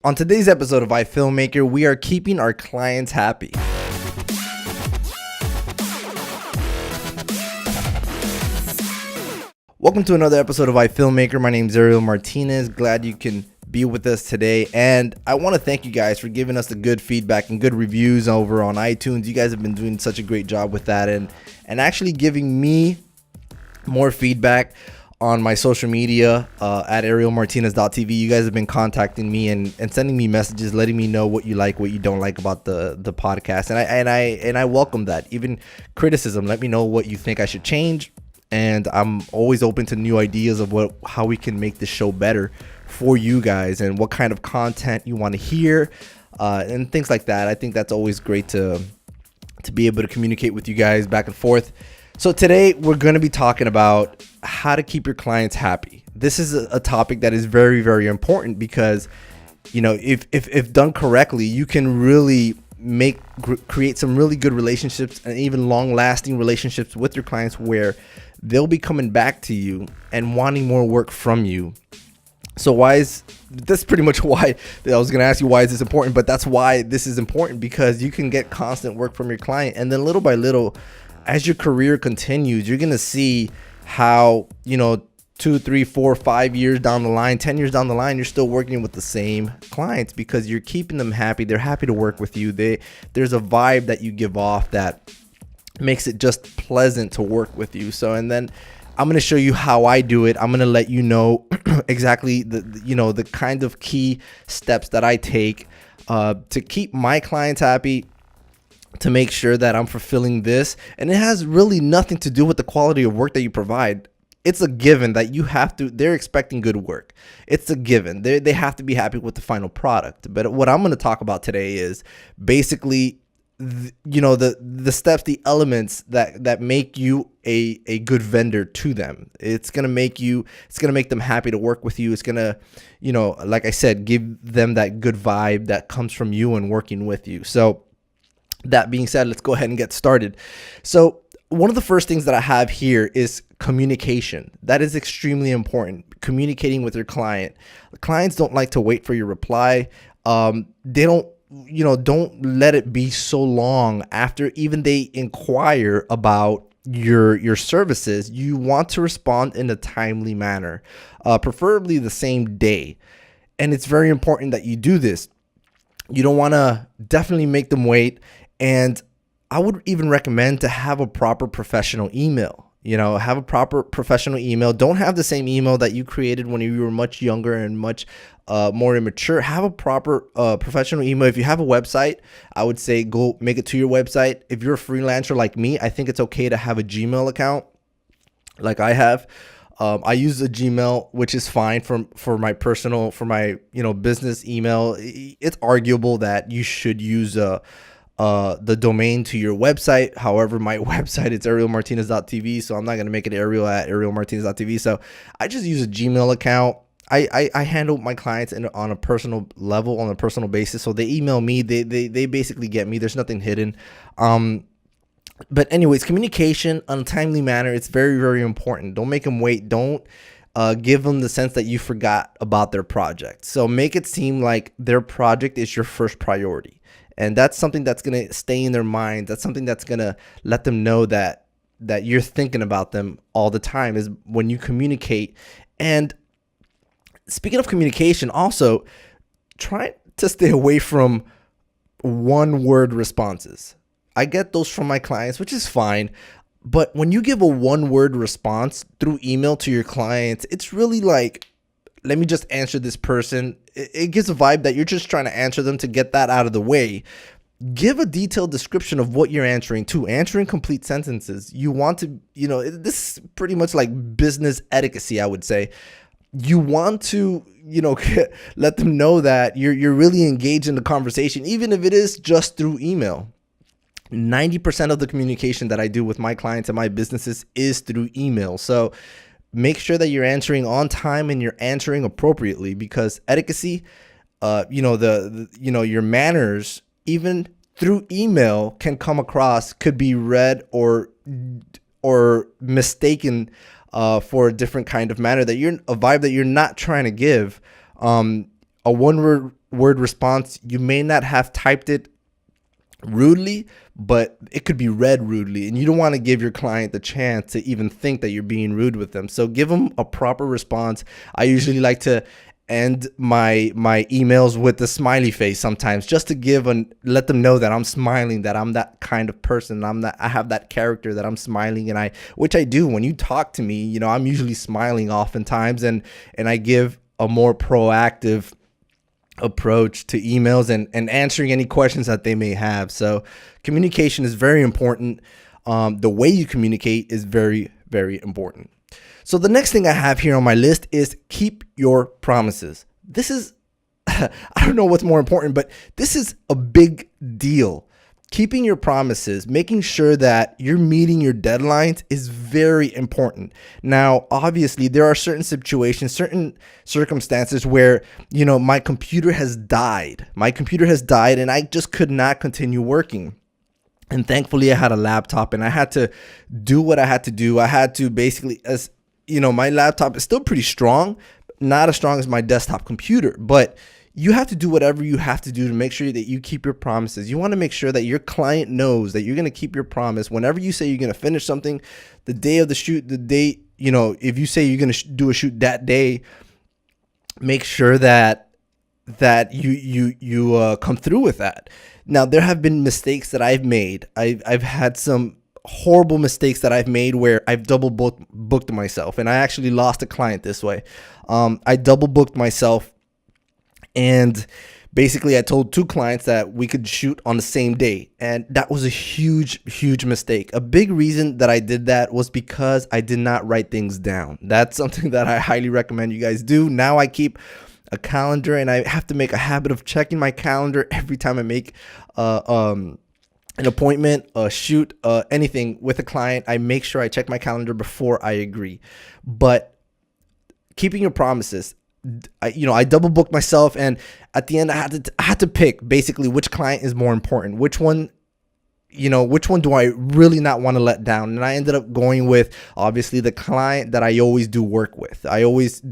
On today's episode of iFilmmaker, we are keeping our clients happy. Welcome to another episode of iFilmmaker. My name is Ariel Martinez. Glad you can be with us today. And I want to thank you guys for giving us the good feedback and good reviews over on iTunes. You guys have been doing such a great job with that and actually giving me more feedback on my social media at arielmartinez.tv. You guys have been contacting me and sending me messages, letting me know what you like, what you don't like about the podcast. And I welcome that. Even criticism, let me know what you think I should change. And I'm always open to new ideas of how we can make this show better for you guys and what kind of content you want to hear and things like that. I think that's always great to be able to communicate with you guys back and forth. So today we're going to be talking about how to keep your clients happy. This is a topic that is very, very important because, you know, if done correctly, you can really create some really good relationships and even long-lasting relationships with your clients where they'll be coming back to you and wanting more work from you. So that's pretty much why I was going to ask you why is this important, but that's why this is important, because you can get constant work from your client, and then little by little, as your career continues, you're going to see how, 2, 3, 4, 5 years down the line, 10 years down the line, you're still working with the same clients because you're keeping them happy. They're happy to work with you. There's a vibe that you give off that makes it just pleasant to work with you. So, and then I'm going to show you how I do it. I'm going to let you know exactly the kind of key steps that I take to keep my clients happy, to make sure that I'm fulfilling this. And it has really nothing to do with the quality of work that you provide. It's a given that they're expecting good work. It's a given. They have to be happy with the final product. But what I'm going to talk about today is basically, the steps, the elements that make you a good vendor to them. It's going to make them happy to work with you. It's going to, like I said, give them that good vibe that comes from you and working with you. So that being said, let's go ahead and get started. So one of the first things that I have here is communication. That is extremely important. Communicating with your client. Clients don't like to wait for your reply. They don't let it be so long after even they inquire about your services. You want to respond in a timely manner, preferably the same day. And it's very important that you do this. You don't want to definitely make them wait. And I would even recommend to have a proper professional email. Have a proper professional email. Don't have the same email that you created when you were much younger and much more immature. Have a proper professional email. If you have a website, I would say go make it to your website. If you're a freelancer like me, I think it's okay to have a Gmail account like I have. I use a Gmail, which is fine for my personal, business email. It's arguable that you should use the domain to your website. However, my website, it's arielmartinez.tv, so I'm not going to make it ariel@arielmartinez.tv. So I just use a Gmail account. I handle my clients on a personal level, on a personal basis. So they email me, they basically get me. There's nothing hidden. But anyways, communication on a timely manner, it's very, very important. Don't make them wait. Don't give them the sense that you forgot about their project. So make it seem like their project is your first priority. And that's something that's going to stay in their mind. That's something that's going to let them know that you're thinking about them all the time, is when you communicate. And speaking of communication, also try to stay away from one-word responses. I get those from my clients, which is fine. But when you give a one-word response through email to your clients, it's really like, let me just answer this person. It gives a vibe that you're just trying to answer them to get that out of the way. Give a detailed description of what you're answering to. Answering complete sentences. You want to, this is pretty much like business etiquette, I would say. You want to, let them know that you're really engaged in the conversation, even if it is just through email. 90% of the communication that I do with my clients and my businesses is through email. So make sure that you're answering on time and you're answering appropriately, because etiquette, your manners, even through email, can come across, could be read or mistaken for a different kind of manner, that you're a vibe that you're not trying to give. A one word word response, you may not have typed it rudely, but it could be read rudely, and you don't want to give your client the chance to even think that you're being rude with them. So give them a proper response. I usually like to end my emails with a smiley face sometimes, just to let them know that I'm smiling, that I'm that kind of person. I have that character, that I'm smiling, and which I do. When you talk to me, I'm usually smiling oftentimes, and I give a more proactive approach to emails and answering any questions that they may have. So communication is very important. The way you communicate is very, very important. So the next thing I have here on my list is keep your promises. This is, I don't know what's more important, but this is a big deal. Keeping your promises, making sure that you're meeting your deadlines is very important. Now, obviously, there are certain situations, certain circumstances where, my computer has died. My computer has died and I just could not continue working. And thankfully, I had a laptop and I had to do what I had to do. I had to basically, my laptop is still pretty strong, not as strong as my desktop computer, but you have to do whatever you have to do to make sure that you keep your promises. You want to make sure that your client knows that you're going to keep your promise. Whenever you say you're going to finish something, the day of the shoot, the day, if you say you're going to do a shoot that day, make sure that you come through with that. Now, there have been mistakes that I've made. I've had some horrible mistakes that I've made where I've double booked myself, and I actually lost a client this way. I double booked myself. And basically, I told 2 clients that we could shoot on the same day. And that was a huge, huge mistake. A big reason that I did that was because I did not write things down. That's something that I highly recommend you guys do. Now I keep a calendar, and I have to make a habit of checking my calendar every time I make an appointment, a shoot, anything with a client. I make sure I check my calendar before I agree. But keeping your promises, I double booked myself, and at the end I had to pick basically which client is more important, which one do I really not want to let down. And I ended up going with obviously the client that I always do work with. They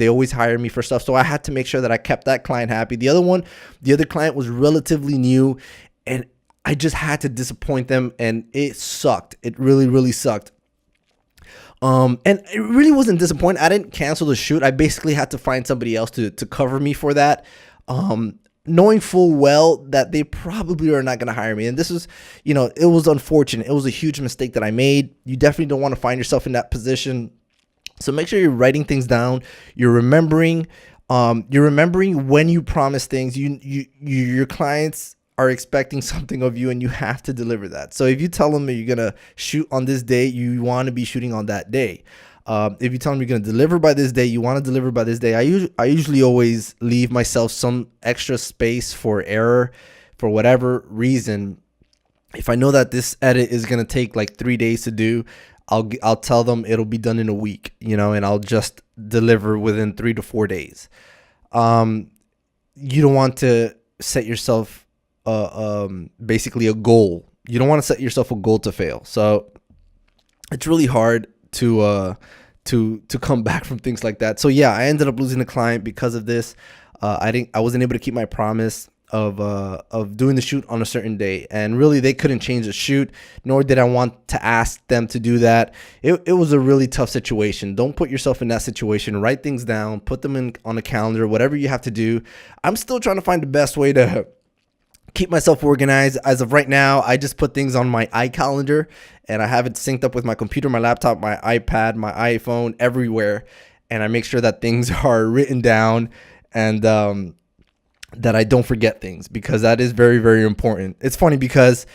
always hire me for stuff, so I had to make sure that I kept that client happy. The other client was relatively new, and I just had to disappoint them, and it sucked. It really, really sucked. And it really wasn't disappointing. I didn't cancel the shoot. I basically had to find somebody else to cover me for that, knowing full well that they probably are not going to hire me. And this was, it was unfortunate. It was a huge mistake that I made. You definitely don't want to find yourself in that position. So make sure you're writing things down. You're remembering when you promise things. Your clients are expecting something of you, and you have to deliver that. So if you tell them that you're going to shoot on this day, you want to be shooting on that day. If you tell them you're going to deliver by this day, you want to deliver by this day. I usually always leave myself some extra space for error for whatever reason. If I know that this edit is going to take like 3 days to do, I'll tell them it'll be done in a week, and I'll just deliver within 3 to 4 days. You don't want to set yourself basically a goal. You don't want to set yourself a goal to fail. So it's really hard to come back from things like that. So yeah, I ended up losing a client because of this. I wasn't able to keep my promise of doing the shoot on a certain day, and really they couldn't change the shoot, nor did I want to ask them to do that. It was a really tough situation. Don't put yourself in that situation. Write things down, put them on a calendar, whatever you have to do. I'm still trying to find the best way to keep myself organized. As of right now, I just put things on my iCalendar, and I have it synced up with my computer, my laptop, my iPad, my iPhone, everywhere. And I make sure that things are written down, and that I don't forget things, because that is very, very important. It's funny because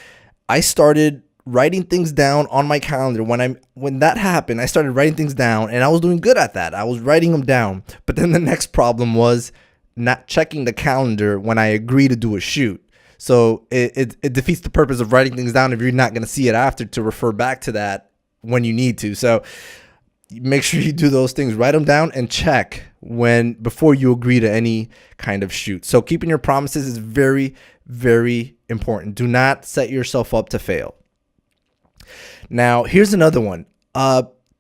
I started writing things down on my calendar. When that happened, I started writing things down, and I was doing good at that. I was writing them down. But then the next problem was not checking the calendar when I agree to do a shoot. So it defeats the purpose of writing things down if you're not going to see it after to refer back to that when you need to. So make sure you do those things. Write them down and check before you agree to any kind of shoot. So keeping your promises is very, very important. Do not set yourself up to fail. Now, here's another one.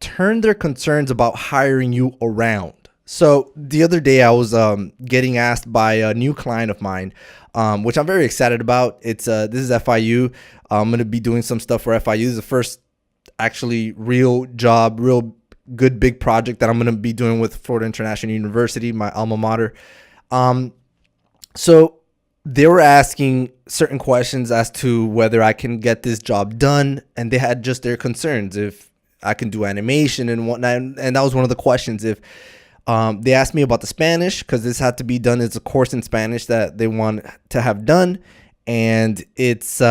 Turn their concerns about hiring you around. So the other day I was getting asked by a new client of mine, which I'm very excited about. It's this is FIU. I'm gonna be doing some stuff for FIU. This is the first actually real job, real good big project that I'm gonna be doing with Florida International University, my alma mater. So they were asking certain questions as to whether I can get this job done, and they had just their concerns if I can do animation and whatnot. And that was one of the questions. If they asked me about the Spanish, because this had to be done. It's a course in Spanish that they want to have done, and it's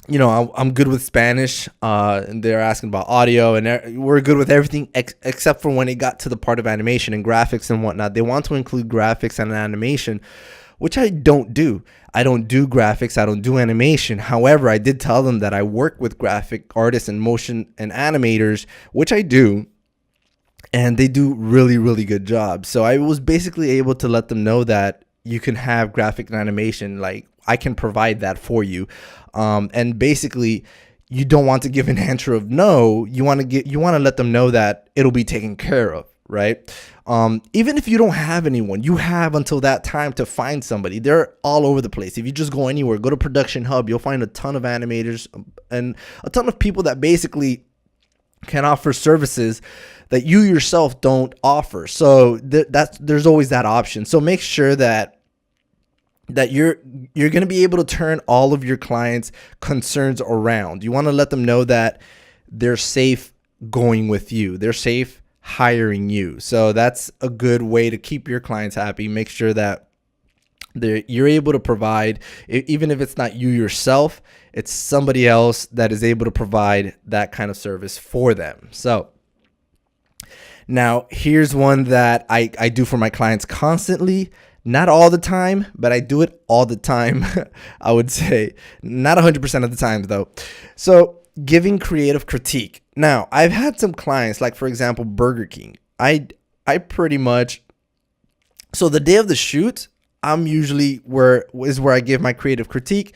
you know, I'm good with Spanish, and they're asking about audio, and we're good with everything except for when it got to the part of animation and graphics and whatnot. They want to include graphics and animation, which I don't do. I don't do graphics. I don't do animation. However, I did tell them that I work with graphic artists and motion and animators, which I do, and they do really, really good jobs. So I was basically able to let them know that you can have graphic and animation. Like, I can provide that for you. And basically, you don't want to give an answer of no. You want to let them know that it'll be taken care of, right? Even if you don't have anyone, you have until that time to find somebody. They're all over the place. If you just go anywhere, go to Production Hub, you'll find a ton of animators and a ton of people that basically can offer services that you yourself don't offer. So there's always that option. So make sure that you're going to be able to turn all of your clients' concerns around. You want to let them know that they're safe going with you. They're safe hiring you. So that's a good way to keep your clients happy. Make sure that you're able to provide, even if it's not you yourself, it's somebody else that is able to provide that kind of service for them. So now here's one that I do for my clients constantly. Not all the time, but I do it all the time. I would say not 100% of the time though. So giving creative critique. Now I've had some clients, like for example, Burger King. I pretty much, so the day of the shoot, I'm usually where I give my creative critique.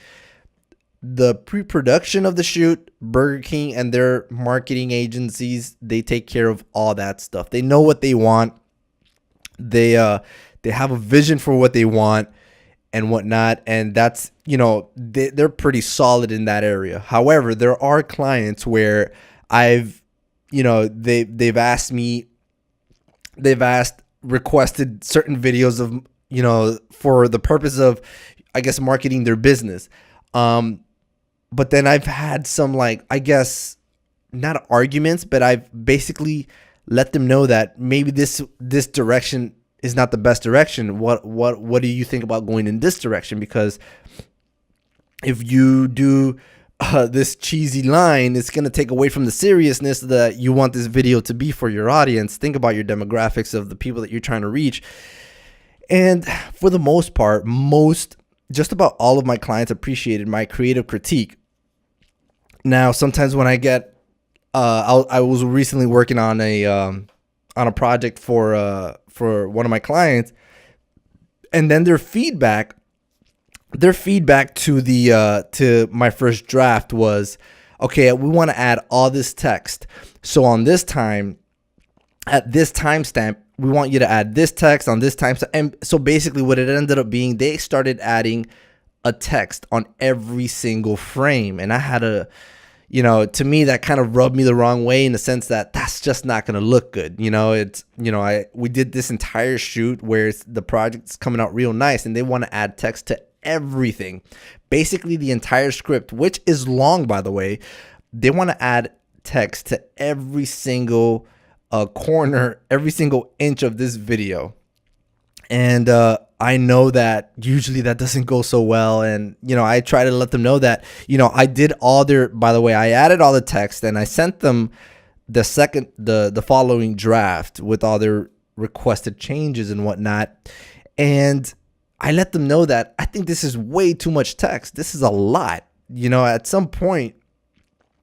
The pre-production of the shoot, Burger King and their marketing agencies, they take care of all that stuff. They know what they want. They have a vision for what they want and whatnot. And that's, you know, they're pretty solid in that area. However, there are clients where they've requested certain videos of, you know, for the purpose of, I guess, marketing their business. But then I've had some, like, I guess, not arguments, but I've basically let them know that maybe this direction is not the best direction. What do you think about going in this direction? Because if you do this cheesy line, it's going to take away from the seriousness that you want this video to be for your audience. Think about your demographics of the people that you're trying to reach. And for the most part, just about all of my clients appreciated my creative critique. Now, sometimes when I get, I was recently working on a project for one of my clients, and then their feedback to my first draft was, okay, we want to add all this text. So on this time, at this timestamp, we want you to add this text on this time. And so basically what it ended up being, they started adding a text on every single frame. And I had to me, that kind of rubbed me the wrong way in the sense that that's just not going to look good. We did this entire shoot where the project's coming out real nice and they want to add text to everything. Basically the entire script, which is long, by the way, they want to add text to every single corner, every single inch of this video. And I know that usually that doesn't go so well. And, I try to let them know that, I did I added all the text and I sent them the following draft with all their requested changes and whatnot. And I let them know that I think this is way too much text. This is a lot, at some point.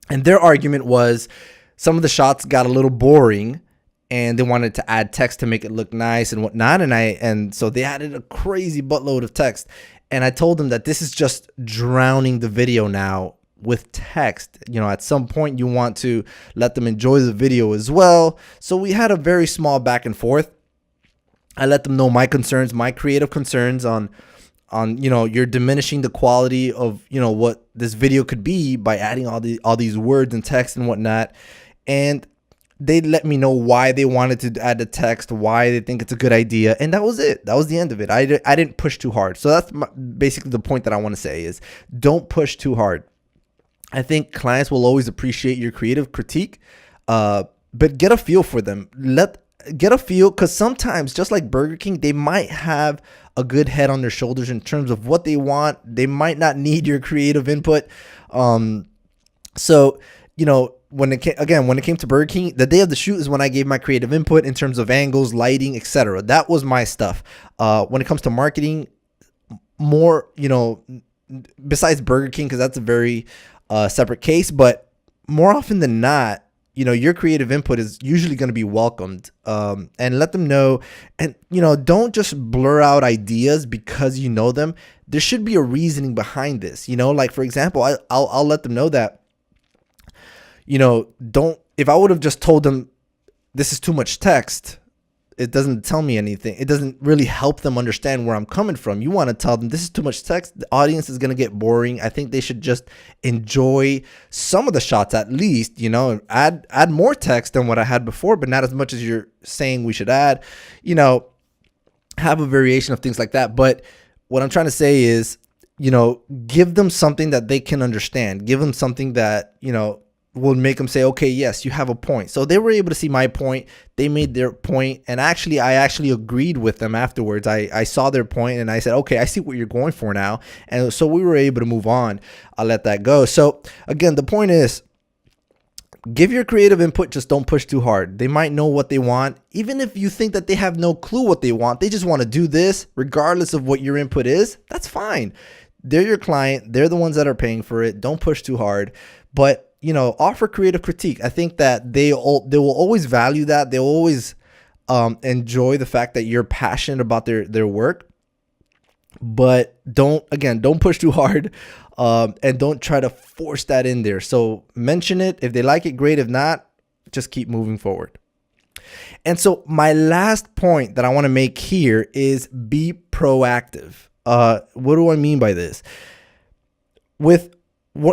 And their argument was some of the shots got a little boring and they wanted to add text to make it look nice and whatnot. And so they added a crazy buttload of text. And I told them that this is just drowning the video now with text. At some point you want to let them enjoy the video as well. So we had a very small back and forth. I let them know my concerns, my creative concerns on you're diminishing the quality of what this video could be by adding all these words and text and whatnot. And they let me know why they wanted to add the text, why they think it's a good idea, and that was it. That was the end of it. I didn't push too hard. So that's basically the point that I want to say is don't push too hard. I think clients will always appreciate your creative critique, but get a feel for them. Get a feel, because sometimes, just like Burger King, they might have a good head on their shoulders in terms of what they want. They might not need your creative input. So when it came to Burger King, the day of the shoot is when I gave my creative input in terms of angles, lighting, etc. That was my stuff. When it comes to marketing, more besides Burger King, because that's a very separate case, but more often than not, your creative input is usually going to be welcomed, and let them know. And, don't just blur out ideas because you know them. There should be a reasoning behind this, like, for example, I'll let them know that, if I would have just told them this is too much text, it doesn't tell me anything. It doesn't really help them understand where I'm coming from. You want to tell them this is too much text. The audience is going to get boring. I think they should just enjoy some of the shots at least, add more text than what I had before, but not as much as you're saying we should add, have a variation of things like that. But what I'm trying to say is, give them something that they can understand. Give them something that, will make them say, okay, yes, you have a point. So they were able to see my point. They made their point. And I actually agreed with them afterwards. I saw their point and I said, okay, I see what you're going for now. And so we were able to move on. I'll let that go. So again, the point is, give your creative input, just don't push too hard. They might know what they want. Even if you think that they have no clue what they want, they just want to do this, regardless of what your input is, that's fine. They're your client. They're the ones that are paying for it. Don't push too hard. But offer creative critique. I think that they will always value that. They'll always enjoy the fact that you're passionate about their work. But don't push too hard, and don't try to force that in there. So mention it. If they like it, great. If not, just keep moving forward. And so my last point that I want to make here is be proactive. What do I mean by this?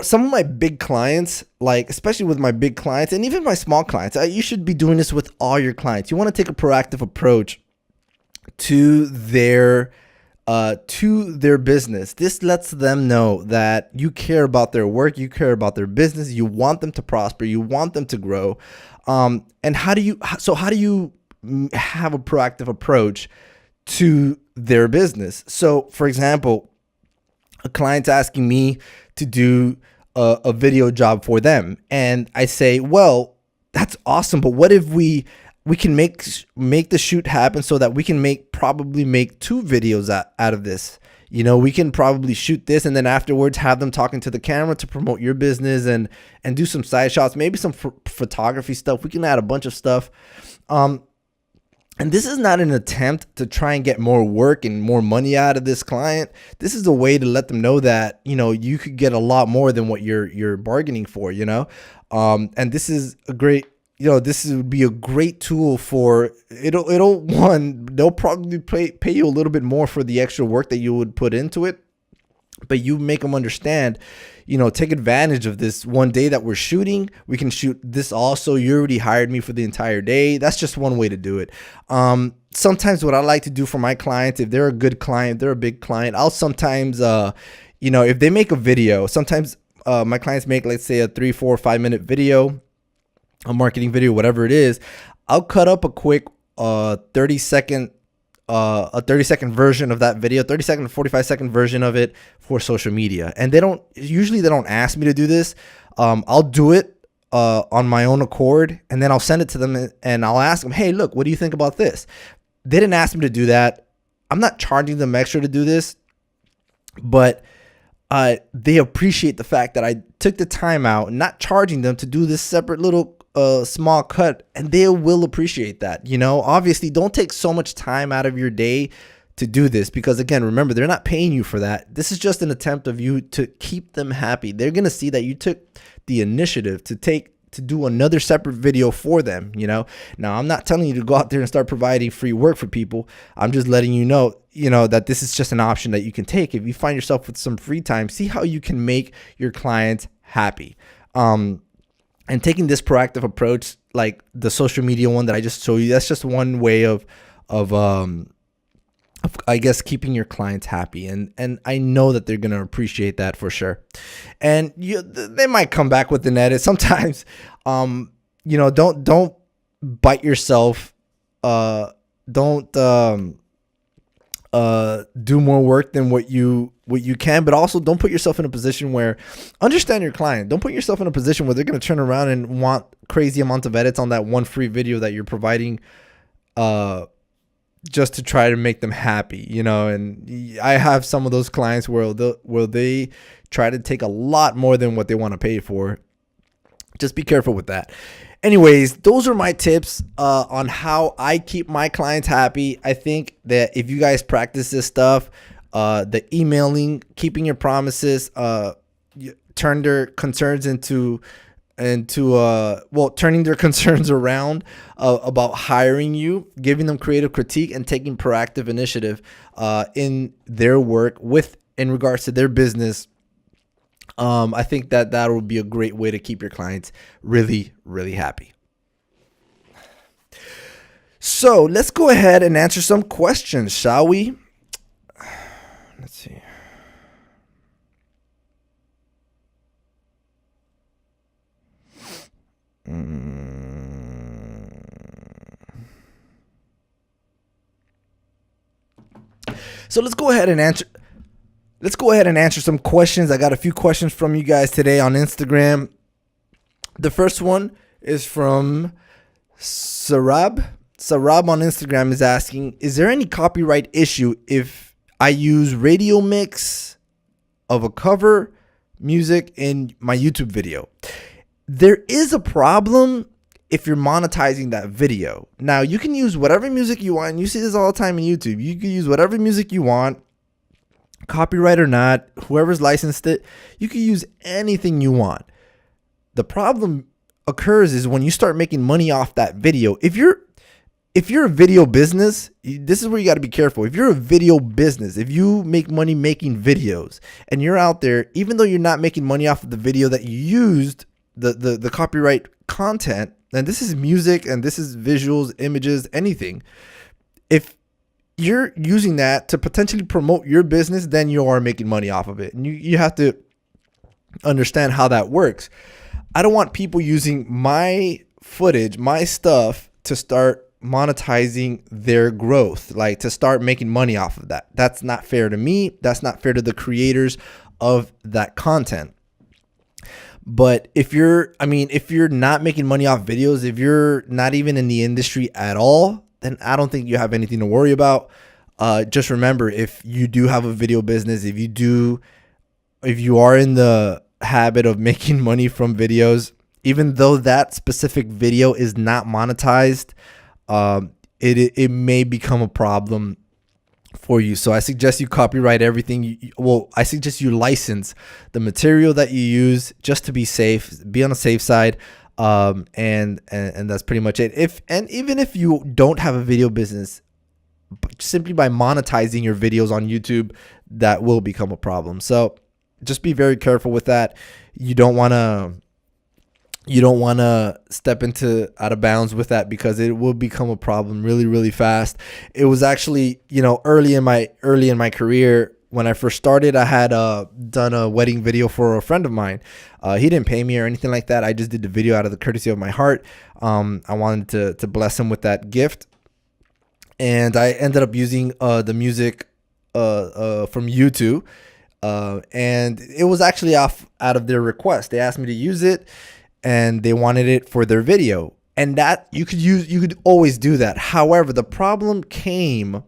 Some of my big clients, like especially with my big clients and even my small clients, you should be doing this with all your clients. You want to take a proactive approach to their business. This lets them know that you care about their work, you care about their business, you want them to prosper, you want them to grow. And how do you have a proactive approach to their business? So, for example, a client's asking me to do a video job for them, and I say, well, that's awesome, but what if we can make the shoot happen so that we can probably make 2 videos out of this? We can probably shoot this and then afterwards have them talking to the camera to promote your business and do some side shots, maybe some photography stuff. We can add a bunch of stuff. And this is not an attempt to try and get more work and more money out of this client. This is a way to let them know that, you could get a lot more than what you're bargaining for, and this is a great, this would be a great tool for they'll probably pay you a little bit more for the extra work that you would put into it. But you make them understand, take advantage of this one day that we're shooting. We can shoot this also. You already hired me for the entire day. That's just one way to do it. Sometimes what I like to do for my clients, if they're a good client, they're a big client, I'll sometimes, if they make a video, sometimes my clients make, let's say, a 3, 4, 5 minute video, a marketing video, whatever it is. I'll cut up a quick 30-second version of that video, 30-second to 45-second version of it for social media. And they don't ask me to do this. I'll do it on my own accord, and then I'll send it to them and I'll ask them, hey, look, what do you think about this? They didn't ask me to do that. I'm not charging them extra to do this, but they appreciate the fact that I took the time out, not charging them to do this separate little small cut, and they will appreciate that. Obviously don't take so much time out of your day to do this, because again, remember, they're not paying you for that. This is just an attempt of you to keep them happy. They're going to see that you took the initiative to take to do another separate video for them. Now I'm not telling you to go out there and start providing free work for people. I'm just letting you know that this is just an option that you can take. If you find yourself with some free time, see how you can make your clients happy. And taking this proactive approach, like the social media one that I just showed you, that's just one way of I guess keeping your clients happy, and I know that they're gonna appreciate that for sure. And they might come back with an edit sometimes. Don't bite yourself. Don't do more work than what you can, but also don't put yourself in a position where, understand your client. Don't put yourself in a position where they're gonna turn around and want crazy amounts of edits on that one free video that you're providing. Just to try to make them happy, and I have some of those clients where they try to take a lot more than what they want to pay for. Just be careful with that. Anyways, those are my tips on how I keep my clients happy. I think that if you guys practice this stuff, the emailing, keeping your promises, turn their concerns turning their concerns around about hiring you, giving them creative critique, and taking proactive initiative in their work in regards to their business. I think that will be a great way to keep your clients really, really happy. So let's go ahead and answer some questions, shall we? Let's see. So let's go ahead and answer some questions. I got a few questions from you guys today on Instagram. The first one is from Sarab. Sarab on Instagram is asking, is there any copyright issue if I use radio mix of a cover music in my YouTube video? There is a problem if you're monetizing that video. Now, you can use whatever music you want. You see this all the time in YouTube. You can use whatever music you want, copyright or not, whoever's licensed it. You can use anything you want. The problem occurs is when you start making money off that video. If you're a video business, this is where you got to be careful. If you're a video business, if you make money making videos and you're out there, even though you're not making money off of the video that you used, the copyright content, and this is music and this is visuals, images, anything. If you're using that to potentially promote your business, then you are making money off of it. And you have to understand how that works. I don't want people using my footage, my stuff, to start monetizing their growth, like to start making money off of that. That's not fair to me. That's not fair to the creators of that content. But if you're not making money off videos, if you're not even in the industry at all, then I don't think you have anything to worry about. Just remember, if you do have a video business, if you are in the habit of making money from videos, even though that specific video is not monetized, it may become a problem for you. So I suggest you copyright everything. I suggest you license the material that you use just to be safe, be on the safe side. And that's pretty much it. Even if you don't have a video business, simply by monetizing your videos on YouTube, that will become a problem. So just be very careful with that. You don't want to step out of bounds with that, because it will become a problem really, really fast. It was actually, early in my career, when I first started, I had done a wedding video for a friend of mine. He didn't pay me or anything like that. I just did the video out of the courtesy of my heart. I wanted to bless him with that gift. And I ended up using the music from YouTube. And it was actually out of their request. They asked me to use it, and they wanted it for their video. And that you could always do that. However, the problem came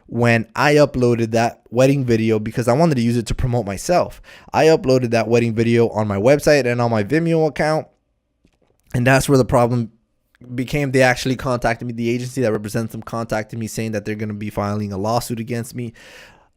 when I uploaded that wedding video, because I wanted to use it to promote myself. I uploaded that wedding video on my website and on my Vimeo account. And that's where the problem became. They actually contacted me. The agency that represents them contacted me saying that they're going to be filing a lawsuit against me.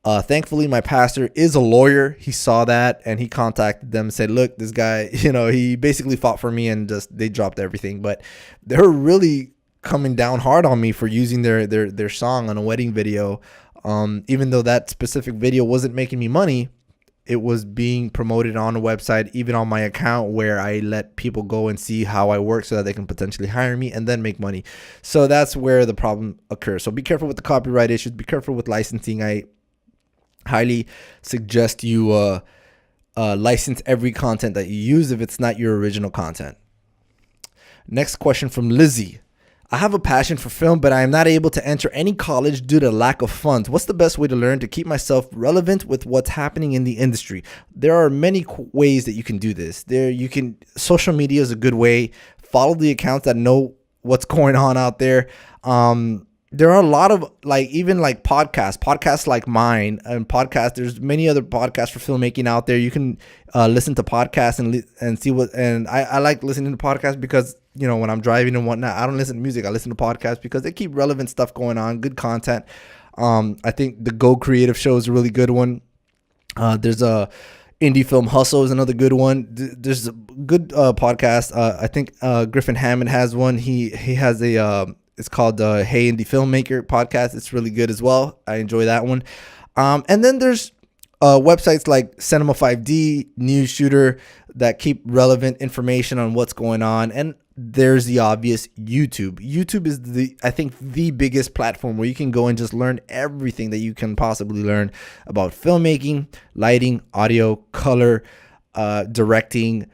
Thankfully, my pastor is a lawyer. He saw that and he contacted them and said, look, this guy, he basically fought for me and just they dropped everything. But they were really coming down hard on me for using their song on a wedding video. Even though that specific video wasn't making me money, it was being promoted on a website, even on my account where I let people go and see how I work so that they can potentially hire me and then make money. So that's where the problem occurs. So be careful with the copyright issues. Be careful with licensing. I highly suggest you license every content that you use if it's not your original content. Next question from Lizzie. I have a passion for film, but I am not able to enter any college due to lack of funds. What's the best way to learn to keep myself relevant with what's happening in the industry? There are many ways that you can do this. Social media is a good way. Follow the accounts that know what's going on out there. There are a lot of even podcasts like mine and podcasts. There's many other podcasts for filmmaking out there. You can listen to podcasts and see what, and I like listening to podcasts because, when I'm driving and whatnot, I don't listen to music. I listen to podcasts because they keep relevant stuff going on, good content. I think the Go Creative Show is a really good one. There's a Indie Film Hustle is another good one. There's a good podcast. I think Griffin Hammond has one. He has it's called Hey Indie Filmmaker podcast. It's really good as well. I enjoy that one. And then there's websites like Cinema 5D, News Shooter that keep relevant information on what's going on. And there's the obvious YouTube. YouTube is I think the biggest platform where you can go and just learn everything that you can possibly learn about filmmaking, lighting, audio, color, directing,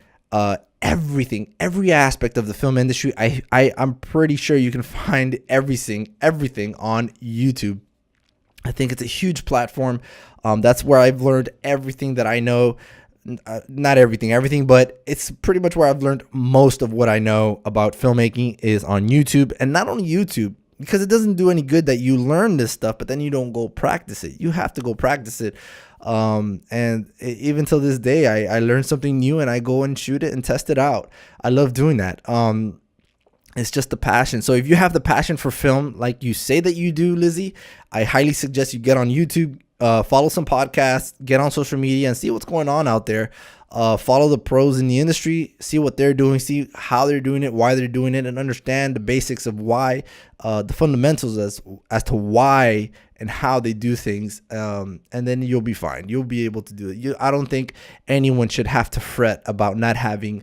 everything, every aspect of the film industry. I'm pretty sure you can find everything on YouTube. I think it's a huge platform. That's where I've learned everything that I know. Not everything, but it's pretty much where I've learned most of what I know about filmmaking is on YouTube. And not only YouTube, because it doesn't do any good that you learn this stuff, but then you don't go practice it. You have to go practice it. And even till this day, I learn something new and I go and shoot it and test it out. I love doing that. It's just the passion. So if you have the passion for film, like you say that you do, Lizzie, I highly suggest you get on YouTube, follow some podcasts, get on social media and see what's going on out there. Follow the pros in the industry, see what they're doing, see how they're doing it, why they're doing it, and understand the basics of why, the fundamentals as to why and how they do things. And then you'll be fine. You'll be able to do it. I don't think anyone should have to fret about not having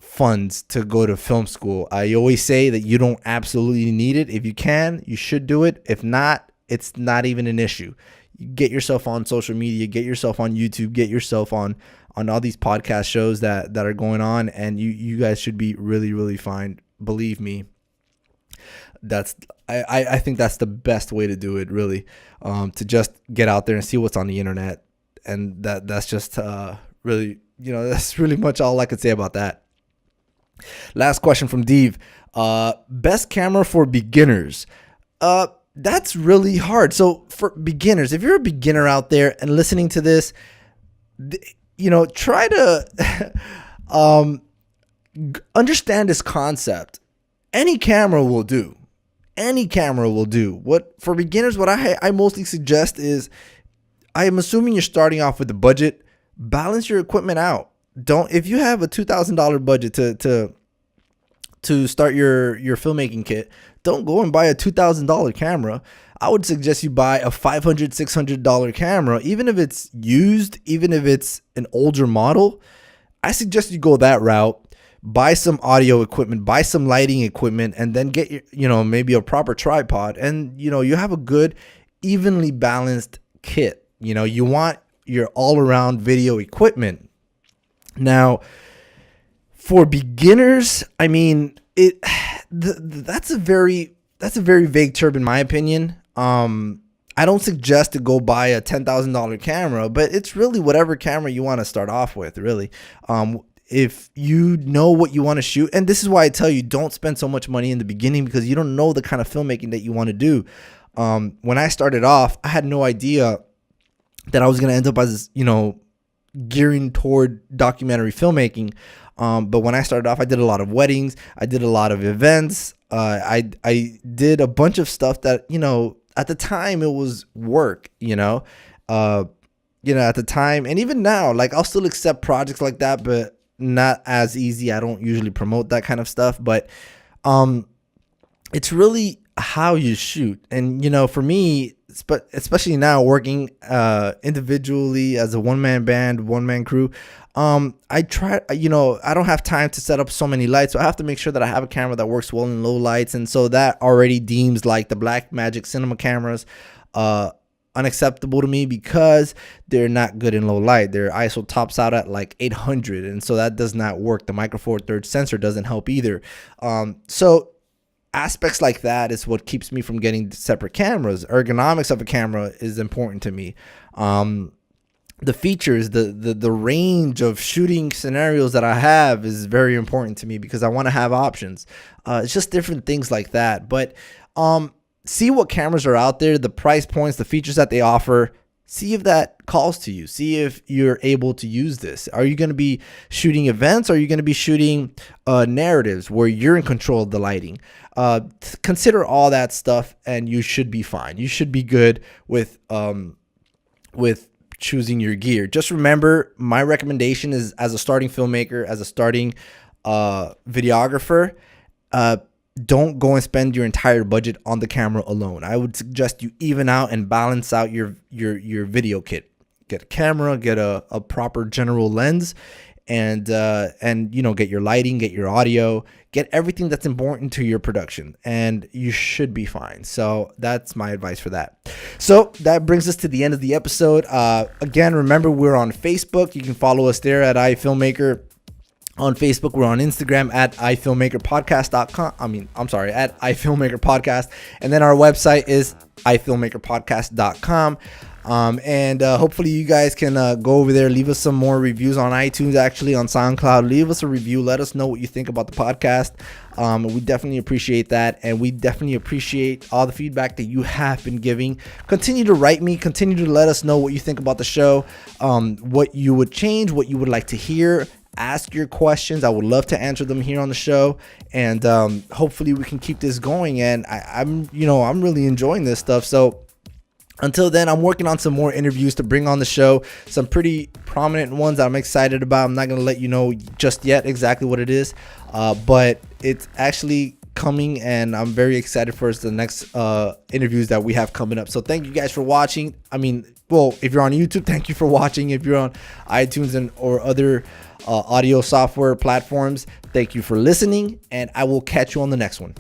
funds to go to film school. I always say that you don't absolutely need it. If you can, you should do it. If not, it's not even an issue. You get yourself on social media, get yourself on YouTube, get yourself on all these podcast shows that are going on, and you guys should be really, really fine. Believe me. I think that's the best way to do it, really, to just get out there and see what's on the internet. And that's just really, that's really much all I could say about that. Last question from Dave. Best camera for beginners. That's really hard. So for beginners, if you're a beginner out there and listening to this, try to understand this concept. Any camera will do. Any camera will do. What for beginners, what I mostly suggest is, I am assuming you're starting off with a budget, balance your equipment out. If you have a $2,000 budget to start your filmmaking kit, don't go and buy a $2,000 camera. I would suggest you buy a $500, $600 camera, even if it's used, even if it's an older model. I suggest you go that route. Buy some audio equipment, buy some lighting equipment, and then get maybe a proper tripod, and you have a good, evenly balanced kit. You want your all-around video equipment. Now, for beginners, I mean, that's a very vague term in my opinion. I don't suggest to go buy a $10,000 camera, but it's really whatever camera you want to start off with, really. If you know what you want to shoot, and this is why I tell you, don't spend so much money in the beginning, because you don't know the kind of filmmaking that you want to do. When I started off, I had no idea that I was going to end up as, gearing toward documentary filmmaking. But when I started off, I did a lot of weddings. I did a lot of events. I did a bunch of stuff that, at the time it was work, at the time, and even now, like I'll still accept projects like that, but not as easy. I don't usually promote that kind of stuff, but it's really how you shoot. And for me, especially now working individually as a one-man band, one-man crew, I try, I don't have time to set up so many lights, so I have to make sure that I have a camera that works well in low lights. And so that already deems like the Blackmagic cinema cameras unacceptable to me, because they're not good in low light. Their ISO tops out at like 800, and so that does not work. The Micro Four Thirds sensor doesn't help either. So aspects like that is what keeps me from getting separate cameras. Ergonomics of a camera is important to me. The features, the range of shooting scenarios that I have is very important to me, because I want to have options. It's just different things like that. But see what cameras are out there, the price points, the features that they offer. See if that calls to you. See if you're able to use this. Are you going to be shooting events? Or are you going to be shooting narratives where you're in control of the lighting? Consider all that stuff, and you should be fine. You should be good with choosing your gear. Just remember, my recommendation is, as a starting filmmaker, as a starting videographer, don't go and spend your entire budget on the camera alone. I would suggest you even out and balance out your video kit. Get a camera, get a proper general lens, and get your lighting, get your audio, get everything that's important to your production, and you should be fine. So that's my advice for that. So that brings us to the end of the episode. Again, remember, we're on Facebook. You can follow us there at iFilmmaker. On Facebook, we're on Instagram at ifilmmakerpodcast.com. At ifilmmakerpodcast. And then our website is ifilmmakerpodcast.com. And hopefully you guys can go over there, leave us some more reviews on iTunes, actually on SoundCloud. Leave us a review. Let us know what you think about the podcast. We definitely appreciate that. And we definitely appreciate all the feedback that you have been giving. Continue to write me. Continue to let us know what you think about the show, what you would change, what you would like to hear. Ask your questions. I would love to answer them here on the show, and hopefully we can keep this going. And I'm really enjoying this stuff. So until then, I'm working on some more interviews to bring on the show, some pretty prominent ones that I'm excited about. I'm not going to let you know just yet exactly what it is, but it's actually coming, and I'm very excited for the next interviews that we have coming up. So thank you guys for watching. If you're on YouTube, thank you for watching. If you're on iTunes or other audio software platforms, thank you for listening, and I will catch you on the next one.